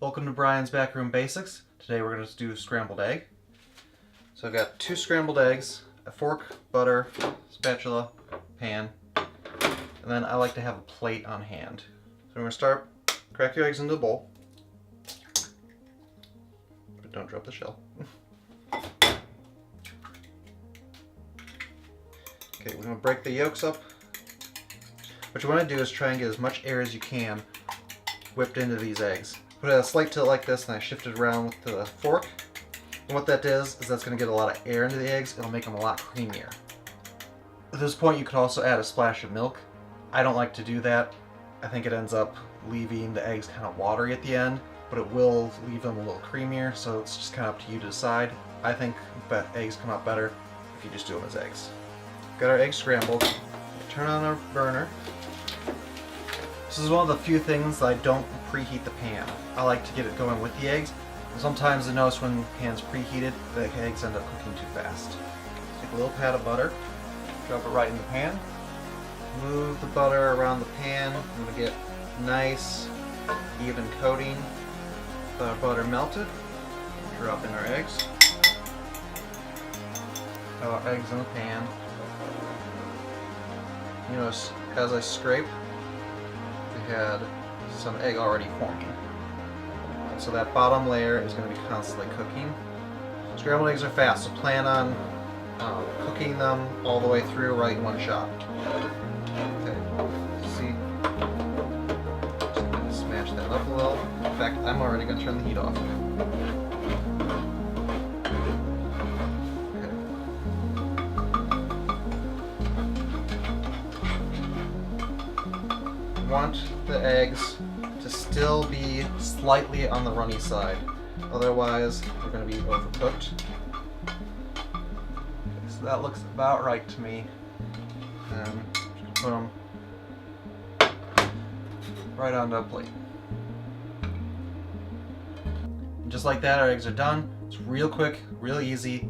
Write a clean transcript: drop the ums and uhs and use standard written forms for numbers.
Welcome to Brian's Backroom Basics. Today we're going to do scrambled egg. So I've got 2 scrambled eggs, a fork, butter, spatula, pan, and then I like to have a plate on hand. So we're going to start, crack your eggs into a bowl, but don't drop the shell. Okay, we're going to break the yolks up. What you want to do is try and get as much air as you can whipped into these eggs. Put it at a slight tilt like this, and I shift it around with the fork. And what that does is that's going to get a lot of air into the eggs. It'll make them a lot creamier. At this point, you could also add a splash of milk. I don't like to do that. I think it ends up leaving the eggs kind of watery at the end, but it will leave them a little creamier, so it's just kind of up to you to decide. I think that eggs come out better if you just do them as eggs. Got our eggs scrambled. Turn on our burner. This is one of the few things I don't preheat the pan. I like to get it going with the eggs. Sometimes I notice when the pan's preheated, the eggs end up cooking too fast. Take a little pat of butter, drop it right in the pan. Move the butter around the pan. I'm going to get nice, even coating. With our butter melted. Drop in our eggs. Have our eggs in the pan. You notice as I scrape, we had some egg already forming. So that bottom layer is going to be constantly cooking. Scrambled eggs are fast, so plan on cooking them all the way through right in one shot. Okay, see? Just going to smash that up a little. In fact, I'm already going to turn the heat off. Want the eggs to still be slightly on the runny side, otherwise they're going to be overcooked. Okay, so that looks about right to me. And just put them right onto a plate. And just like that, our eggs are done. It's real quick, real easy.